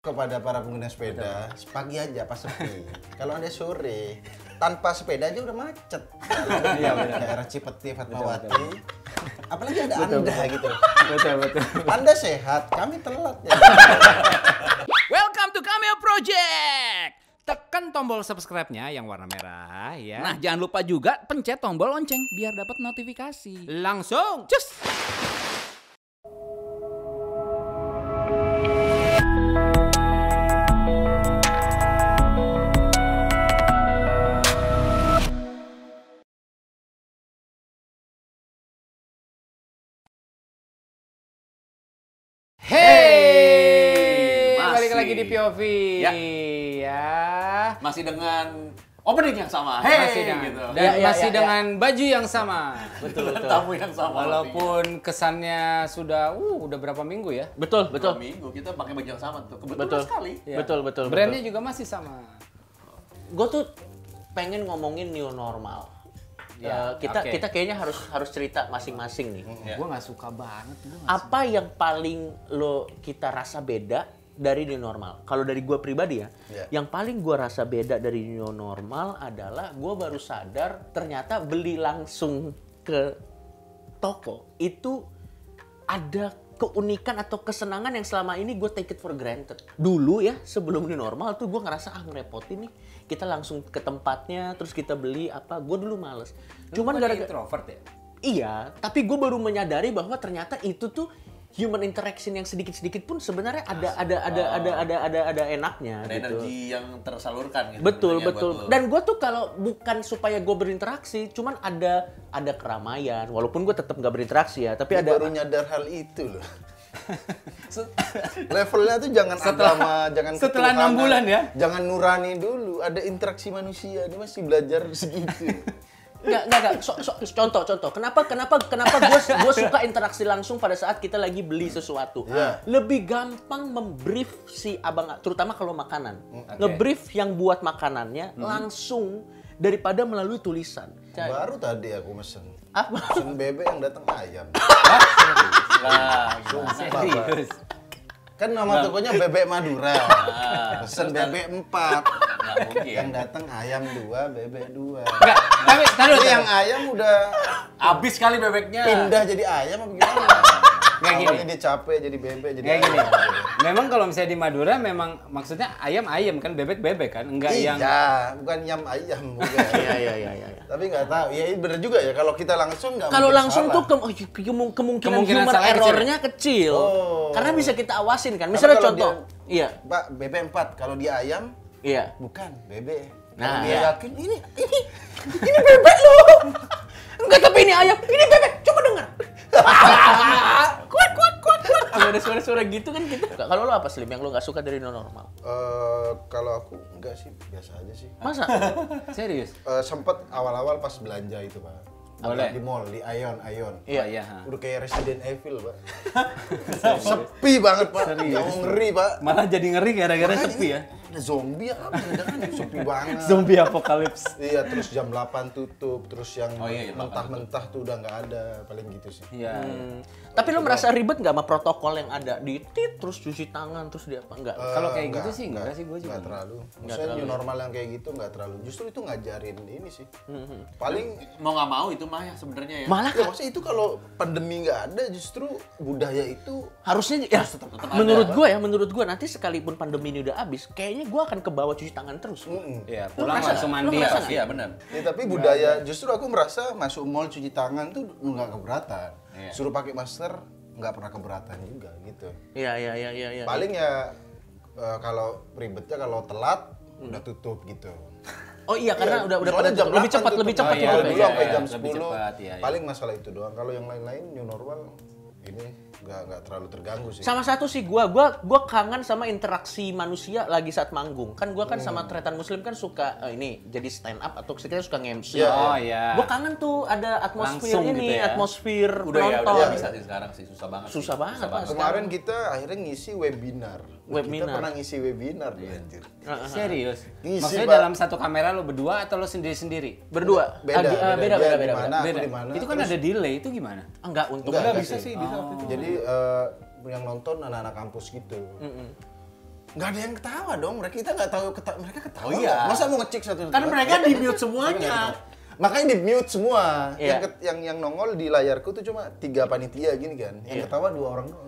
kepada para pengguna sepeda, pagi aja pas sepi. Kalau Anda sore, tanpa sepeda aja udah macet. Iya, daerah Cipeti, Fatmawati. Apalagi ada Anda gitu. Betul. Anda sehat, kami telat ya. Welcome to Cameo Project. Tekan tombol subscribe-nya yang warna merah ya. Nah, jangan lupa juga pencet tombol lonceng biar dapat notifikasi. Langsung cus. Hey, Masih. balik lagi di POV Ya. ya. Masih dengan opening yang sama. Masih dengan, gitu. dan Ya, masih dengan baju yang sama. Betul. Tamu yang sama. Walaupun kesannya sudah udah berapa minggu ya. Betul. betul. Minggu kita pakai baju yang sama tuh. Kebetulan Betul. sekali. Ya. Betul. Brandnya juga masih sama. Gue tuh pengen ngomongin new normal. Ya, kita oke. kita kayaknya harus cerita masing-masing nih. Ya. Gue nggak suka banget. Apa yang paling kita rasa beda dari new normal? Kalau dari gue pribadi ya, yang paling gue rasa beda dari new normal adalah gue baru sadar ternyata beli langsung ke toko itu ada keunikan atau kesenangan yang selama ini gue take it for granted. Dulu ya, sebelum new normal tuh gue ngerasa ngerepotin nih. Kita langsung ke tempatnya, terus kita beli apa. Gue dulu males. Cuman gara-gara introvert ya. iya, tapi gue baru menyadari bahwa ternyata itu tuh human interaction yang sedikit-sedikit pun sebenarnya ada enaknya Ada gitu. energi yang tersalurkan gitu. Betul. sebenarnya buat lo. Dan gue tuh kalau bukan supaya gue berinteraksi, cuman ada keramaian. Walaupun gue tetap nggak berinteraksi ya, tapi Dia ada baru nyadar hal itu loh. Levelnya tuh jangan agama, jangan setelah 6 ketuhanan, bulan ya? Jangan nurani dulu, ada interaksi manusia. Dia masih belajar segitu. Enggak. Contoh. Kenapa gue suka interaksi langsung pada saat kita lagi beli sesuatu. Iya. Lebih gampang membrief si abang, terutama kalau makanan. Oke. Ngebrief yang buat makanannya langsung daripada melalui tulisan. Baru tadi aku mesen. Apa? Mesen bebek yang datang ayam. Lah, Sumpah, Pak. Serius. Kan nama tokonya Bebek Madura. Pesen bebek 4. nggak mungkin. Yang datang ayam 2, bebek 2. Enggak, tapi taruh. Ini yang ayam udah Habis kali bebeknya. pindah jadi ayam apa gimana? Nggak gini. Awalnya dia capek jadi bebek jadi Kayak gini. ayam. Memang kalau misalnya di Madura memang maksudnya ayam kan, bebek kan, enggak yang Iya, bukan yam ayam bukan. Iya. Tapi nggak tahu. Ya ini bener juga ya kalau kita langsung nggak Kalau mungkin langsung salah. tuh kemungkinan Kemungkinan human salahnya kecil. errornya kecil. Oh. Karena bisa kita awasin kan. Tapi Misalnya kalau contoh. Iya. Pak, bebek 4. Kalau dia ayam Iya. bukan bebek. Nah, Kalau dia iya. yakin ini bebek loh. Enggak, tapi ini ayam. Ini bebek. Coba dengar. Kuat. Ada suara-suara gitu kan kita. Kalau lo apa, Slim, yang lo nggak suka dari new normal? Kalau aku enggak sih, biasa aja sih. Masa? serius. Sempet awal-awal pas belanja itu, Pak. Boleh. Di mall, di Ion. Iya. Udah kayak Resident Evil, Pak. Sepi banget, Pak. Yang ngeri, Pak. Malah jadi ngeri gara-gara Makanya sepi ya. Ada zombie apa? Jangan sepi banget. Zombie apokalips. Iya, terus jam 8 tutup, terus yang Oh iya, mentah-mentah tuh udah nggak ada, paling gitu sih. Iya. Tapi lo merasa ribet nggak sama protokol yang ada di terus cuci tangan terus dia apa enggak? Kalau kayak gitu sih enggak sih, gua juga Nggak terlalu. Maksudnya new normal yang kayak gitu nggak terlalu. Justru itu ngajarin ini sih. Paling Mau nggak mau itu mah ya sebenarnya ya. Malah ya maksudnya itu kalau pandemi nggak ada, justru budaya itu harusnya ya menurut gua nanti sekalipun pandemi ini udah habis, kayaknya gua akan ke bawah cuci tangan terus. Iya, Lu pulang merasa- langsung lu mandi. merasa Iya benar. ya, tapi budaya justru aku merasa masuk mall cuci tangan tuh nggak keberatan. Iya. Suruh pakai masker nggak pernah keberatan juga gitu. Iya. Paling ya kalau ribetnya kalau telat udah tutup gitu. Oh iya, karena udah Soalnya pada jam lebih 8 cepat tutup. tutup iya, Kalau ya. dulu sampai iya, jam lebih 10. cepat, iya. Paling masalah itu doang. Kalau yang lain-lain new normal ini nggak terlalu terganggu sih. Sama satu sih gua kangen sama interaksi manusia lagi saat manggung. Kan gua kan sama Tretan Muslim kan suka ini jadi stand up atau kita suka nge-MC. Iya. Oh iya. Gua kangen tuh ada atmosfer Langsung ini, gitu ya. atmosfer Udah ya, penonton. udah bisa sih sekarang sih susah banget. Susah sih. banget, Pak. Kemarin kita akhirnya ngisi webinar. Webinar. Kita pernah ngisi webinar tuh, anjir. Serius. Ngisi, Maksudnya Pak. dalam satu kamera lo berdua atau lo sendiri-sendiri? Berdua. Beda. Beda. Dia di mana, aku Beda. di mana. Itu kan terus- ada delay, itu gimana? Enggak, untuk Enggak Bisa sih. sih, bisa waktu itu. Jadi yang nonton anak-anak kampus gitu. Nggak ada yang ketawa dong, kita nggak tahu mereka ketawa. Oh iya. Masa mau ngecek satu? Kan mereka di-mute semuanya. Makanya di mute semua. Iya. Yang nongol di layarku tuh cuma 3 panitia gini kan. Yang ketawa 2 orang doang.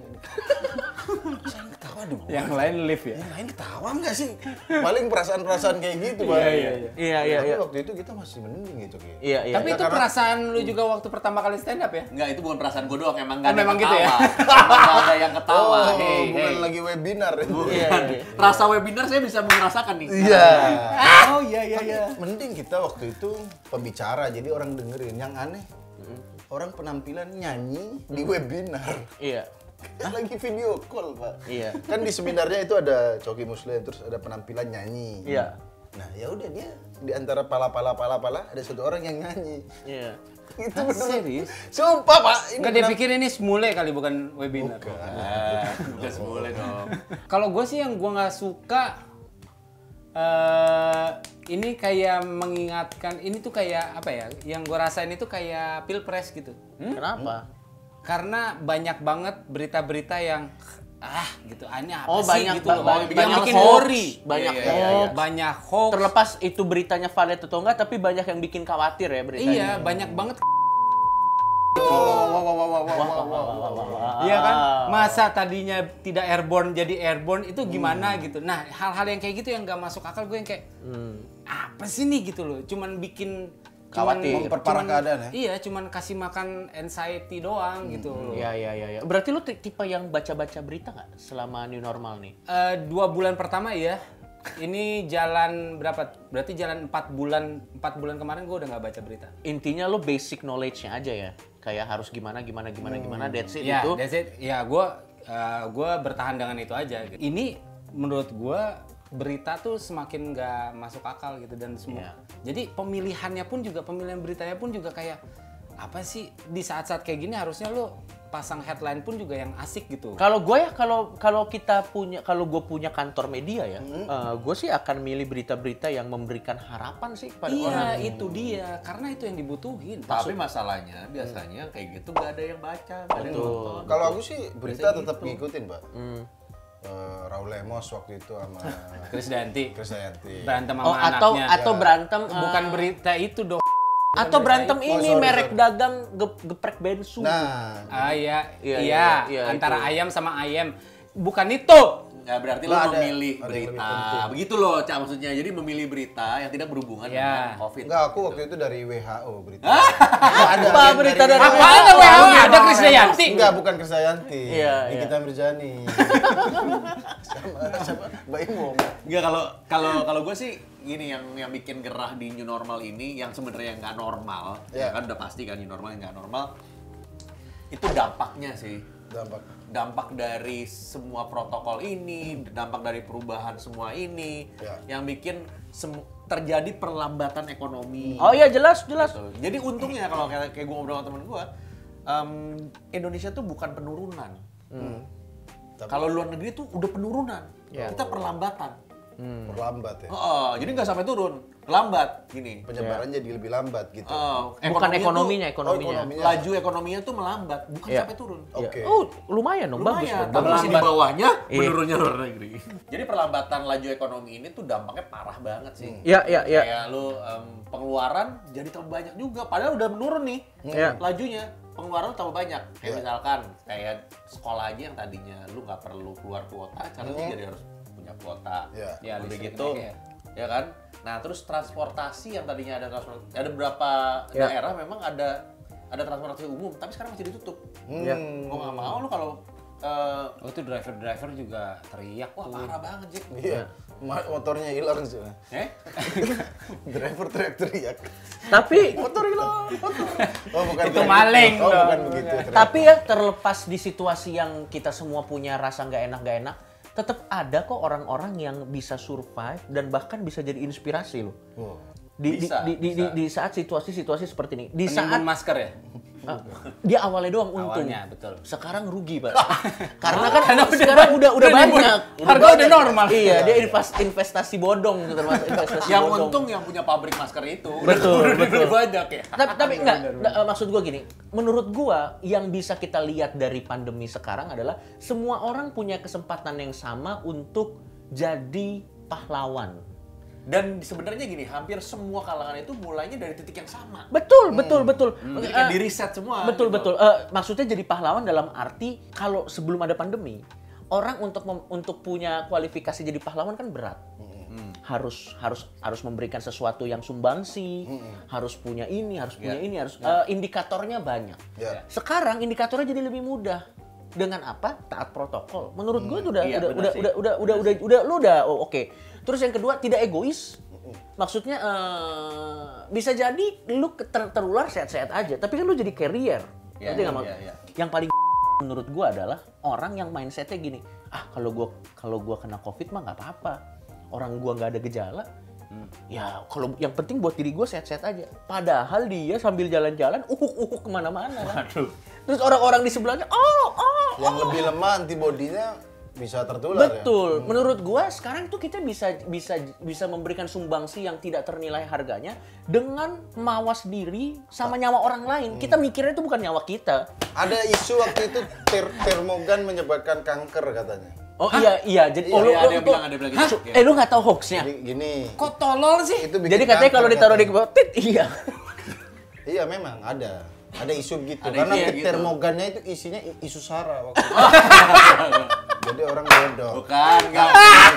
Saya yang ketawa dong. Yang lain live ya. Yang lain ketawa nggak sih? Paling perasaan-perasaan kayak gitu, Pak. Iya. Tapi waktu itu kita masih mending gitu, Ki. Iya. Tapi itu perasaan lu juga waktu pertama kali stand up ya? Enggak, itu bukan perasaan gue doang, emang nggak ada memang yang gitu ya? ketawa. Emang nggak ada yang ketawa. Oh, Hey, bukan hey. lagi webinar. Iya. Rasa webinar saya bisa merasakan nih. Iya. Oh iya. Mending kita waktu itu pembicara, jadi orang dengerin. Yang aneh, orang penampilan nyanyi di webinar. Iya. Lagi video call, Pak. Iya. Kan di seminarnya itu ada Coki Muslim, terus ada penampilan nyanyi. Iya. Nah, ya udah dia di antara pala ada satu orang yang nyanyi. Iya. Itu bener. Serius? Sumpah, Pak. Ini Enggak, dia pikir ini semule kali, bukan webinar. Bukan semula dong. Kalau gue sih yang gue nggak suka, ini kayak mengingatkan, ini tuh kayak apa ya? Yang gue rasain itu kayak pilpres gitu. Kenapa? Karena banyak banget berita-berita yang gitu, ini apa Oh, sih banyak gitu loh. banyak Yang bikin hoax. worry. Banyak Iya, hoax. Banyak hoax. Terlepas itu beritanya valid atau enggak, tapi banyak yang bikin khawatir ya beritanya. Iya, banyak banget. Wah. Iya kan? Masa tadinya tidak airborne jadi airborne itu gimana gitu. Nah, hal-hal yang kayak gitu yang nggak masuk akal, gue yang kayak apa sih nih gitu loh. Cuman bikin Khawatir. Memperparah keadaan ya? Iya, cuman kasih makan anxiety doang gitu loh. Iya. Berarti lu tipe yang baca-baca berita nggak selama new normal nih? 2 bulan pertama ya. Ini jalan berapa? Berarti jalan 4 bulan. 4 bulan kemarin gue udah nggak baca berita. Intinya lu basic knowledge-nya aja ya. Kayak harus gimana, that's it Ya, itu. that's it. Ya, gue bertahan dengan itu aja. Gitu. Ini menurut gue berita tuh semakin nggak masuk akal gitu dan semua. Iya. Jadi pemilihan beritanya pun juga kayak apa sih di saat-saat kayak gini harusnya lo pasang headline pun juga yang asik gitu. Kalau gue ya, kalau gue punya kantor media ya, gue sih akan milih berita-berita yang memberikan harapan sih pada orang. Iya, itu dia. Karena itu yang dibutuhin. Tapi masalahnya biasanya kayak gitu nggak ada yang baca, nggak ada yang nonton. Kalau aku sih berita tetap gitu. ngikutin, Pak. Raul Lemos waktu itu sama Krisdayanti Krisdayanti. berantem sama Oh, anaknya. atau berantem Bukan berita itu dong. atau berantem ini sorry, merek sorry. dagang geprek bensu. Nah, Iya, iya, antara itu. ayam sama ayam. Bukan itu. Ya berarti Lo lo ada- memilih ada yang lebih berita. penting. Begitu loh, Cak, maksudnya. Jadi memilih berita yang tidak berhubungan Ya. dengan COVID. enggak, aku waktu itu dari WHO berita. Enggak ada. Apa berita dari Apa WHO? ada WHO? Ada Krisdayanti. Enggak, bukan Krisdayanti. Iya, iya. Nikita Mirzani. sama Mbak Imong. Enggak, kalau gue sih gini yang bikin gerah di new normal ini yang sebenarnya nggak normal, Ya. ya kan udah pasti kan new normal yang nggak normal. Itu dampaknya sih. Dampak dari semua protokol ini, dampak dari perubahan semua ini, Ya. yang bikin terjadi perlambatan ekonomi. Oh iya, jelas. Gitu. Jadi untungnya kalau kayak gue ngobrol sama temen gue, Indonesia tuh bukan penurunan. Kalau luar negeri tuh udah penurunan, kita perlambatan. Perlambat ya. Jadi nggak sampai turun, lambat gini. Penyebaran jadi lebih lambat gitu. Bukan ekonominya. ekonominya. Laju ekonominya tuh melambat, bukan Iya. sampai turun. Oke. Oh, lumayan dong, bagus Lumayan, dong. tapi masih di bawahnya Iya. menurunnya luar negeri. Jadi perlambatan laju ekonomi ini tuh dampaknya parah banget sih. Iya. Kayak lu pengeluaran jadi tambah banyak juga, padahal udah menurun nih Iya. lajunya. Pengeluaran tambah banyak. Kayak misalkan kayak sekolah aja yang tadinya lu nggak perlu keluar kuota, sekarang lu jadi harus punya kuota. Iya. Ya, Udah listrik gitu, naik ya kan? Nah, terus transportasi yang tadinya ada beberapa Ya. daerah memang ada transportasi umum, tapi sekarang masih ditutup. Iya. Gua nggak mau lu kalau Oh, itu driver juga teriak wah tuh. parah banget, Jack. Iya. Motornya hilang sih. Driver teriak-teriak. Tapi Motor hilang. Motor. Oh, bukan Itu kayak maling gitu. Oh, dong. bukan begitu. ternyata. Tapi ya terlepas di situasi yang kita semua punya rasa nggak enak, tetap ada kok orang-orang yang bisa survive dan bahkan bisa jadi inspirasi loh. Oh. Bisa. Di saat situasi-situasi seperti ini. Di Penimbun saat masker ya? dia awalnya doang untung. Awalnya, betul. Sekarang rugi, Pak. Karena kan sekarang udah banyak. Harga udah normal. Iya, dia investasi bodong termasuk investasi Yang bodong. untung yang punya pabrik masker itu. Betul. Lebih banyak ya. Tapi enggak, maksud gua gini, menurut gua yang bisa kita lihat dari pandemi sekarang adalah semua orang punya kesempatan yang sama untuk jadi pahlawan. Dan sebenarnya gini, hampir semua kalangan itu mulainya dari titik yang sama. Betul. Jadi kayak di riset semua. Betul. gitu. Maksudnya jadi pahlawan dalam arti kalau sebelum ada pandemi, orang untuk punya kualifikasi jadi pahlawan kan berat. Harus memberikan sesuatu yang sumbangsi, harus punya ini, indikatornya banyak. Yeah. Sekarang indikatornya jadi lebih mudah. Dengan apa? Taat protokol. Menurut gue itu udah oke. Terus yang kedua, tidak egois. Maksudnya bisa jadi lu terular sehat-sehat aja, tapi kan lu jadi carrier. Yang paling menurut gue adalah orang yang mindsetnya gini, kalau gua kena COVID mah nggak apa-apa. Orang gua nggak ada gejala. Ya kalau yang penting buat diri gue sehat-sehat aja. Padahal dia sambil jalan-jalan uhuk kemana-mana. Aduh. Terus orang-orang di sebelahnya Yang lebih lemah antibodinya bisa tertular. Betul. Menurut gua sekarang tuh kita bisa memberikan sumbangsi yang tidak ternilai harganya dengan mawas diri sama nyawa orang lain. Kita mikirnya itu bukan nyawa kita. Ada isu waktu itu termogan menyebabkan kanker katanya. Oh iya, jadi Ada yang bilang gitu. lu nggak tahu hoaxnya? Gini. Kok tolol sih? Itu bikin Jadi katanya kanker kalau ditaruh di katanya. tit, iya. Iya memang ada isu gitu. Ada Karena isu gitu. termogannya itu isinya isu sara waktu itu. Jadi orang bodoh. Bukan, enggak.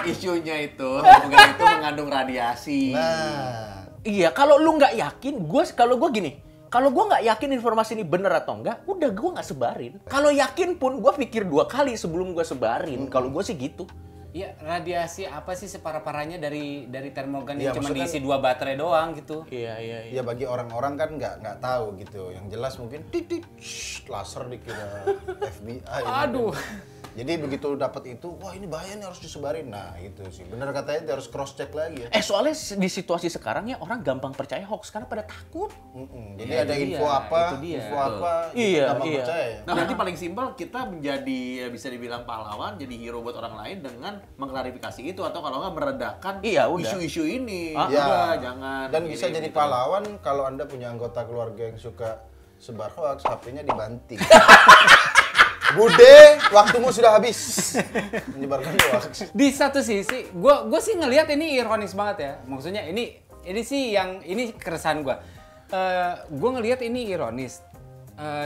Isunya itu, termogan itu mengandung radiasi. Nah, Iya, kalau lu nggak yakin, kalau gue gini, kalau gue nggak yakin informasi ini bener atau enggak, udah gue nggak sebarin. Kalau yakin pun gue pikir 2 kali sebelum gue sebarin. Kalau gue sih gitu. Iya, radiasi apa sih separah-parahnya dari termogan Iya, yang cuma maksudnya diisi 2 baterai doang gitu. Iya. ya bagi orang-orang kan nggak tahu gitu. Yang jelas mungkin titit laser dikira FBI. Aduh. Jadi begitu dapat itu, wah ini bahaya nih harus disebarin. Nah itu sih, bener katanya harus cross check lagi ya. Soalnya di situasi sekarang ya orang gampang percaya hoax karena pada takut. Jadi Ya, ada itu info dia, apa, itu dia. info apa, Iya, gampang iya. percaya ya. Nah, berarti paling simpel kita menjadi ya bisa dibilang pahlawan, jadi hero buat orang lain dengan mengklarifikasi itu atau kalau nggak meredakan Iya, udah. isu-isu ini. Ya. Udah, jangan. Dan bisa kirim jadi gitu. pahlawan kalau Anda punya anggota keluarga yang suka sebar hoax, HP-nya dibanting. Bude, waktumu sudah habis. Menyebarkan hoax. Di satu sisi, gue sih ngelihat ini ironis banget ya. Maksudnya ini sih ini keresahan gue. Gue ngelihat ini ironis.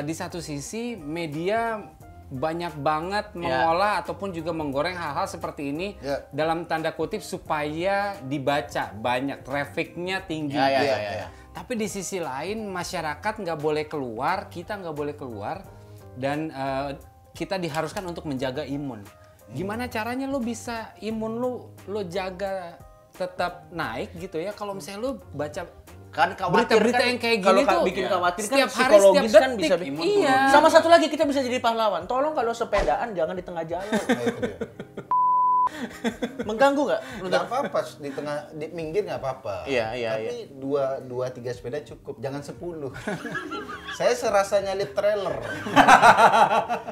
Di satu sisi media banyak banget mengolah ataupun juga menggoreng hal-hal seperti ini dalam tanda kutip supaya dibaca banyak, trafficnya tinggi. Ya. Tapi di sisi lain masyarakat nggak boleh keluar, kita nggak boleh keluar dan kita diharuskan untuk menjaga imun. Gimana caranya lo bisa imun lo jaga tetap naik gitu ya? Kalau misalnya lo baca Kan khawatir berita-berita yang kayak gini tuh bikin khawatir kan setiap hari, psikologis setiap kan detik. bisa Iya. Sama satu lagi kita bisa jadi pahlawan. Tolong kalau sepedaan jangan di tengah jalan. Nah, itu dia. Mengganggu nggak? Nggak apa-apa, di minggir nggak apa-apa. Iya. Tapi 2-3 sepeda cukup, jangan 10. Saya serasa nyalip trailer.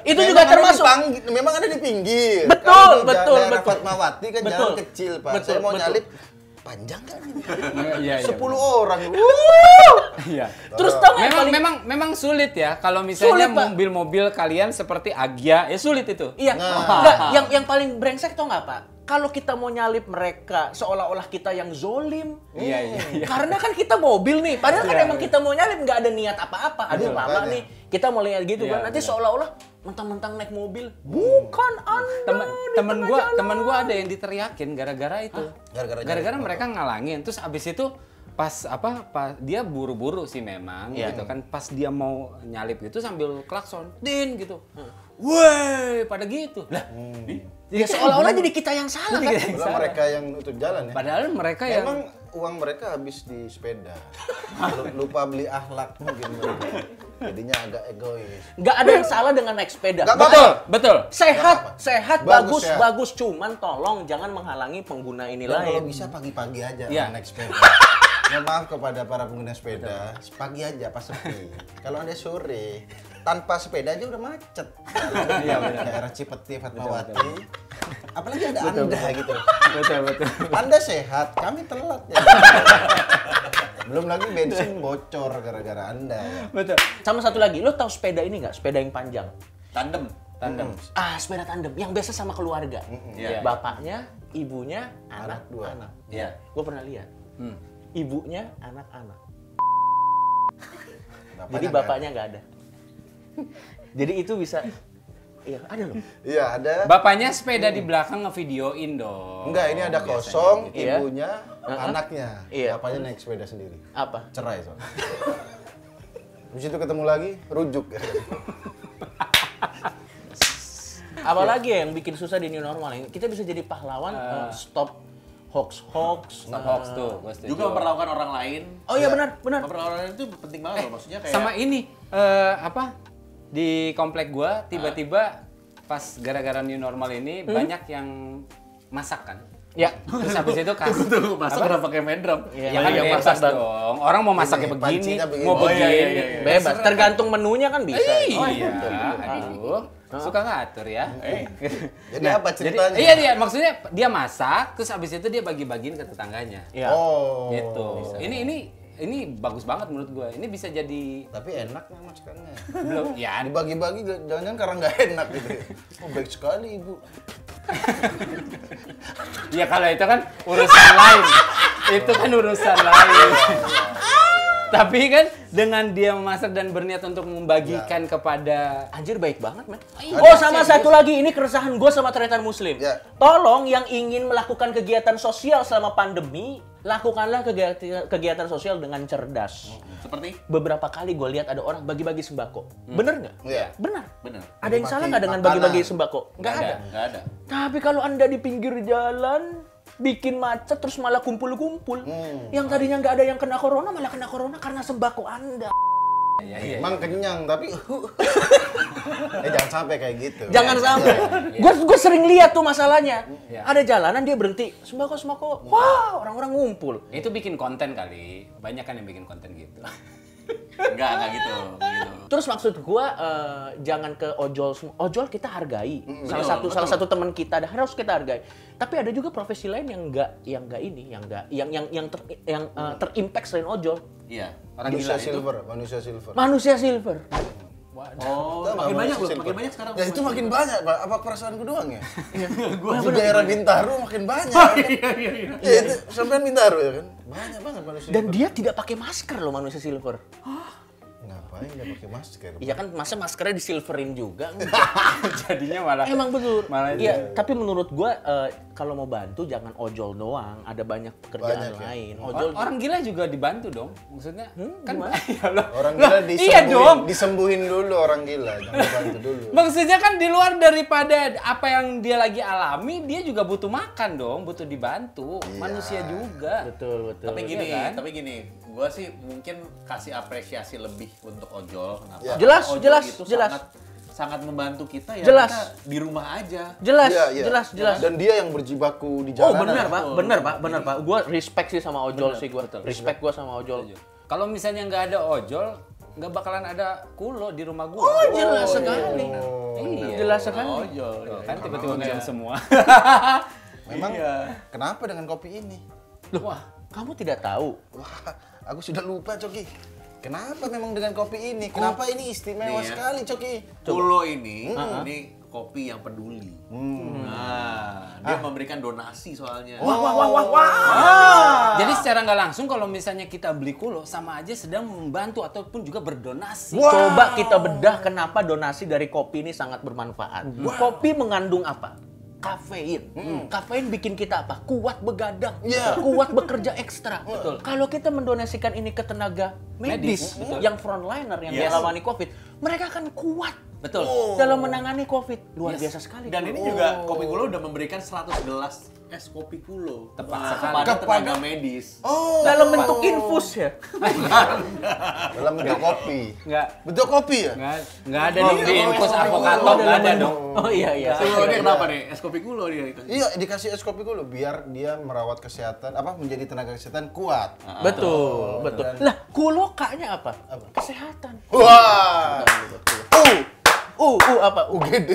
Itu Memang juga ada termasuk. memang ada di pinggir. Betul, Kalau di betul, daerah betul. Fatmawati kan Betul. jalan kecil, Pak. Betul, Saya mau betul. nyalip panjang kan ini? Iya, 10 orang. Iya. Terus tau nggak Memang sulit ya kalau misalnya Sulit, Pak. mobil-mobil kalian seperti Agya, ya sulit itu. Iya, enggak, yang paling brengsek tau nggak Pak? Kalau kita mau nyalip mereka seolah-olah kita yang zolim. Iya. Karena kan kita mobil nih, padahal kan emang kita mau nyalip nggak ada niat apa-apa. Aduh Betul, lama makanya. nih, kita mau lihat gitu kan. Iya, Nanti benar. seolah-olah mentang-mentang naik mobil. Bukan Anda. Temen gua ada yang diteriakin gara-gara itu. Gara-gara mereka ngalangin. Terus abis itu pas dia buru-buru sih memang Iya. gitu kan. Pas dia mau nyalip itu sambil klakson, din gitu. Woi, pada gitu. Lah, Ya seolah-olah jadi kita yang salah kan. Padahal mereka yang nutup jalan ya. Padahal mereka yang Memang uang mereka habis di sepeda. Lupa beli akhlak mungkin mereka. Jadinya agak egois. Nggak ada yang salah dengan naik sepeda. Nggak apa-apa. betul. Sehat, Nggak apa-apa. sehat, Bagus, sehat. bagus. Cuman tolong jangan menghalangi pengguna ini Dan kalau lain. bisa pagi-pagi aja Iya. naik sepeda. Mohon maaf kepada para pengguna sepeda, pagi aja pas sepi. Kalau Anda sore, tanpa sepeda aja udah macet. Iya, benar. Daerah Cipete, Fatmawati. Apalagi ada Anda gitu. Betul. Anda sehat, kami telat ya. Belum lagi bensin bocor gara-gara Anda ya. Betul. Sama satu lagi, lo tahu sepeda ini nggak? Sepeda yang panjang. Tandem. Tandem. Sepeda tandem yang biasa sama keluarga. Iya. Bapaknya ibunya anak dua. anak. Iya. Gue pernah lihat. Ibunya anak-anak. Jadi bapaknya nggak ada. Jadi itu bisa, iya ada loh. Iya, ada. Bapaknya sepeda di belakang ngevideoin dong. Enggak, ini ada Biasanya kosong, gitu. Iya. ibunya, anaknya. Iya. Bapaknya naik sepeda sendiri. Apa? Cerai soalnya. Habis itu ketemu lagi, rujuk. Apalagi ya yang bikin susah di new normal ini? Kita bisa jadi pahlawan, stop hoax. Stop hoax tuh, gua setuju. Juga memperlakukan orang lain. Oh iya benar. Memperlakukan orang lain itu penting banget loh. Maksudnya kayak Sama ini di komplek gua tiba-tiba pas gara-gara new normal ini banyak yang masak kan. Ya. Terus habis itu kasih tuh masak udah pakai main drum. ya kan yang bebas dong. Orang mau masaknya Ini, begini, pancinya begini. mau Oh, begini. iya. Bebas, tergantung menunya kan bisa. Iya, aduh. Suka ngatur ya. Jadi apa ceritanya? Iya dia maksudnya dia masak terus habis itu dia bagi-bagiin ke tetangganya. Iya. Oh. Gitu. Ini bagus banget menurut gua. Ini bisa jadi Tapi enak nggak masakannya? belum ya Dibagi-bagi, jangan-jangan karena nggak enak gitu. Oh, baik sekali, Ibu. ya kalau itu kan urusan lain. Itu kan urusan lain. Tapi kan dengan dia memasak dan berniat untuk membagikan kepada Anjir baik banget, men. Ada Oh, sama sih, satu lagi, ini keresahan gue sama Tretan Muslim. Ya. Tolong yang ingin melakukan kegiatan sosial selama pandemi, lakukanlah kegiatan sosial dengan cerdas. seperti Beberapa kali gue lihat ada orang bagi-bagi sembako. Bener nggak? Iya. Benar. bener. Ada yang salah nggak dengan makanan. bagi-bagi sembako? Nggak ada. Nggak ada. Tapi kalau Anda di pinggir jalan, bikin macet terus malah kumpul-kumpul. Yang tadinya nggak ada yang kena corona, malah kena corona karena sembako Anda. Emang kenyang, tapi jangan sampai kayak gitu. Jangan sampai. Gue sering lihat tuh masalahnya. Iya. Ada jalanan dia berhenti, sembako. Wah, orang-orang ngumpul. itu bikin konten kali. Banyak kan yang bikin konten gitu. Enggak gitu. Terus maksud gua jangan ke ojol semua. Ojol kita hargai. Salah satu teman kita harus kita hargai. Tapi ada juga profesi lain yang terimpact selain ojol. Iya. Orang Manusia gila itu. silver, manusia silver. Manusia silver. Oh, Tahu nggak, makin banyak loh, manusia makin silver? banyak sekarang. Ya itu makin banyak, Pak. Apa perasaanku doang ya? Gua Di daerah Bintaro makin banyak. Iya. Ya itu sampean Bintaro ya kan? Banyak banget manusia. Dan dia tidak pakai masker loh manusia silver. Ngapain dia pakai masker? Iya kan masa maskernya disilverin juga. Jadinya malah Emang betul. Malah Iya, tapi menurut gua kalau mau bantu jangan ojol doang, ada banyak pekerjaan Banyak ya? lain. Ojol orang gila juga dibantu dong. Maksudnya kan gimana? ya Allah. Orang Loh, gila iya dong. disembuhin dulu orang gila, jangan bantu dulu. Maksudnya kan di luar daripada apa yang dia lagi alami, dia juga butuh makan dong, butuh dibantu. Manusia juga. Betul. Tapi gini, Iya kan? gua sih mungkin kasih apresiasi lebih untuk ojol. Kenapa? Ya. Jelas, Ojol jelas, itu jelas. sangat membantu kita ya. Jelas. Kita di rumah aja. Jelas, Iya. jelas. Dan dia yang berjibaku di Oh jalanan. benar pak. Gua respect sih sama ojol sih gua. Respect gua sama ojol. Kalau misalnya nggak ada ojol, nggak bakalan ada kulo di rumah gua. Oh jelas sekali. Iya. Jelas sekali. Ojol. Tuh, kan tiba-tiba minum semua. Memang kenapa dengan kopi ini? Loh, kamu tidak tahu? Wah, aku sudah lupa, Coki. Kenapa memang dengan kopi ini? Kenapa ini istimewa Nih ya. sekali, Coki? Pulo ini kopi yang peduli. Nah, dia memberikan donasi soalnya. Wah. Jadi secara nggak langsung kalau misalnya kita beli kulo sama aja sedang membantu ataupun juga berdonasi. Coba kita bedah kenapa donasi dari kopi ini sangat bermanfaat. Kopi mengandung apa? Kafein. Kafein bikin kita apa? Kuat begadang. Iya. Kuat bekerja ekstra. Betul. Kalau kita mendonasikan ini ke tenaga medis, yang frontliner yang mengalami COVID, mereka akan kuat. Betul. Dalam menangani COVID. Luar biasa sekali. Dan ini juga Kopi Kulo udah memberikan 100 gelas es kopi kulo Tepat sekali. kepada tenaga medis. Oh, dalam bentuk infus ya. dalam bentuk kopi. Nggak Bentuk kopi ya? nggak ada di infus avokato nggak ada dong. Oh iya. Kulo dia kenapa nih? Es kopi kulo dia itu. Iya, dikasih es kopi dulu biar dia merawat kesehatan, menjadi tenaga kesehatan kuat. Betul. Lah, kulokanya apa? Kesehatan. Wah. Apa? UGD.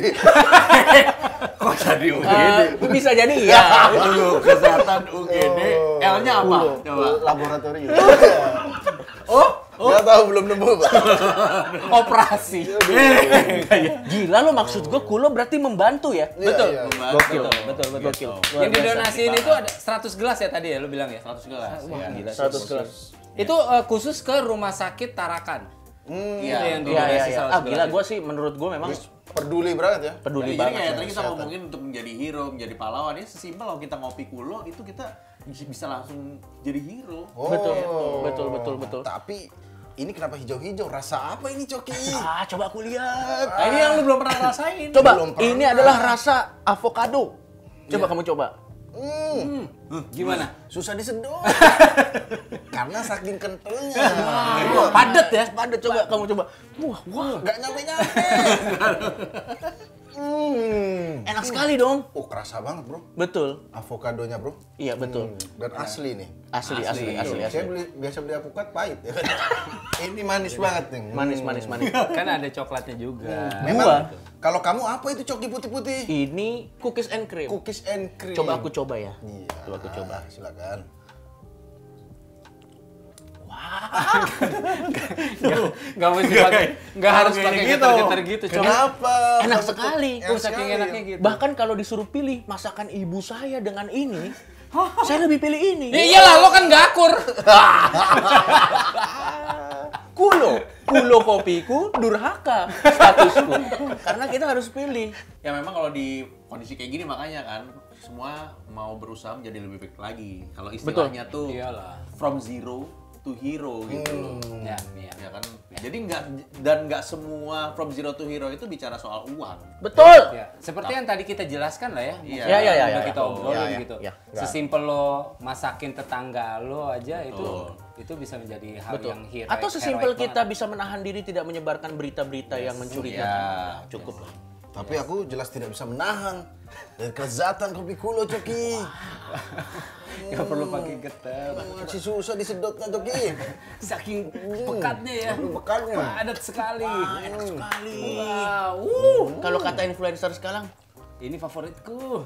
Kok jadi UGD? Bisa jadi ya. Dulu kesehatan UGD. L-nya apa? Coba. Laboratorium. Nggak tahu, belum nemu, Pak. Operasi. Gila lo, maksud gue kulo berarti membantu ya? Betul. Iya, iya. Gokil. Betul. Gokil. Yang didonasiin itu ada 100 gelas ya tadi ya lu bilang ya? 100 gelas. Wah, Iya. gila. 100 gelas. Itu khusus ke Rumah Sakit Tarakan. Iya. Itu yang Iya, didonasi 100 Ah, gila gelas. gue sih menurut gue memang Peduli banget ya. peduli Jadi banget. kayak sama tadi kita kesehatan. ngomongin untuk menjadi hero, menjadi pahlawan, ini sesimpel kalau kita ngopi kulo itu kita bisa langsung jadi hero. Betul. Tapi ini kenapa hijau-hijau? Rasa apa ini, Coki? Ah, coba aku lihat. Nah, ini yang lu belum pernah rasain. Coba, belum pernah. ini adalah rasa avocado. Coba kamu coba. Gimana? Susah disedot. Karena saking kentalnya. Padet ya? Padat, coba kamu coba. Wah, Nggak nyampe-nyampe. enak sekali dong. Oh, kerasa banget, Bro. Betul. Avokadonya, Bro. Iya, betul. Dan asli nih. Asli. Saya biasa beli avokat pahit ya. Ini manis banget nih. Manis. Kan ada coklatnya juga. Memang kalau kamu apa itu, Coki, putih-putih? Ini cookies and cream. Cookies and cream. Coba aku coba ya. Iya. Coba aku coba. Silakan. Nggak mesti pakai, nggak harus pakai getar-getar gitu. Coba. Kenapa? Enak sekali. Saking enaknya gitu. Bahkan kalau disuruh pilih masakan ibu saya dengan ini, saya lebih pilih ini. Ya iyalah, lo kan nggak akur. Kulo kopiku, durhaka statusku. Karena kita harus pilih. Ya memang kalau di kondisi kayak gini makanya kan semua mau berusaha menjadi lebih baik lagi. Kalau istilahnya tuh Iyalah. from zero to hero gitu loh. Ya. Ya kan. Jadi nggak semua from zero to hero itu bicara soal uang. Betul. Ya, seperti yang tadi kita jelaskan lah ya. Iya. Maksudnya Ya, udah ya, kita obrolin ya, gitu. ya. Sesimpel lo masakin tetangga lo aja itu bisa menjadi hal Betul. yang heroik. Atau sesimpel heroik kita banget. bisa menahan diri tidak menyebarkan berita-berita yang mencurigakan. Ya. Cukup lah. Tapi aku jelas tidak bisa menahan dari kelezatan kopi kulo, Coki. Nggak perlu pakai getar. Si susah disedotnya, Coki. Saking pekatnya ya. Bekatnya. Padat sekali. Enak sekali. Wow. Kalau kata influencer sekarang, Ini favoritku.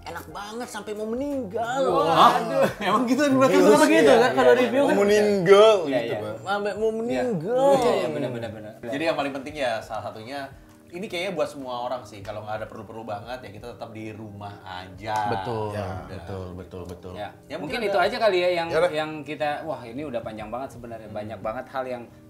enak banget sampai mau meninggal. Aduh. Emang gitu berarti Iya, begitu kan kalau review kan. Mau meninggal Iya, gitu, iya. Pak. Sampai mau meninggal. Iya, benar. Jadi yang paling penting ya salah satunya ini kayaknya buat semua orang sih. Kalau nggak ada perlu-perlu banget ya kita tetap di rumah aja. Betul. Ya, Betul. Ya, Ya, mungkin mungkin itu aja kali ya Ya udah. yang kita wah ini udah panjang banget sebenarnya banyak banget hal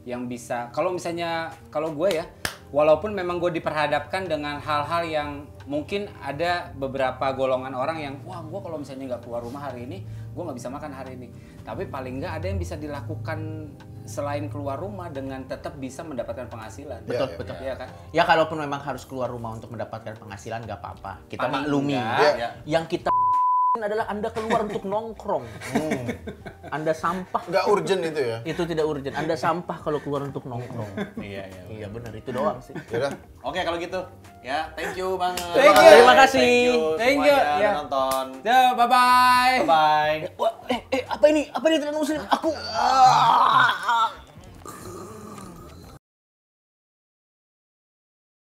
yang bisa kalau misalnya kalau gue ya walaupun memang gue diperhadapkan dengan hal-hal yang mungkin ada beberapa golongan orang yang wah gue kalau misalnya nggak keluar rumah hari ini gue nggak bisa makan hari ini tapi paling nggak ada yang bisa dilakukan selain keluar rumah dengan tetap bisa mendapatkan penghasilan. Betul, betul. betul. Iya kan? Ya kalaupun memang harus keluar rumah untuk mendapatkan penghasilan nggak apa-apa. Kita Paling maklumi. enggak, ya. Yang kita adalah Anda keluar untuk nongkrong. Anda sampah. Nggak urgent itu ya. Itu tidak urgent. Anda sampah kalau keluar untuk nongkrong. Iya. Iya benar itu doang sih. Yaudah. Oke kalau gitu ya thank you banget. Thank you. Terima kasih. Thank you. semuanya Ya. udah nonton. Ya, bye bye. Bye. Wah, apa ini? Apa ini tidak muslim? Aku.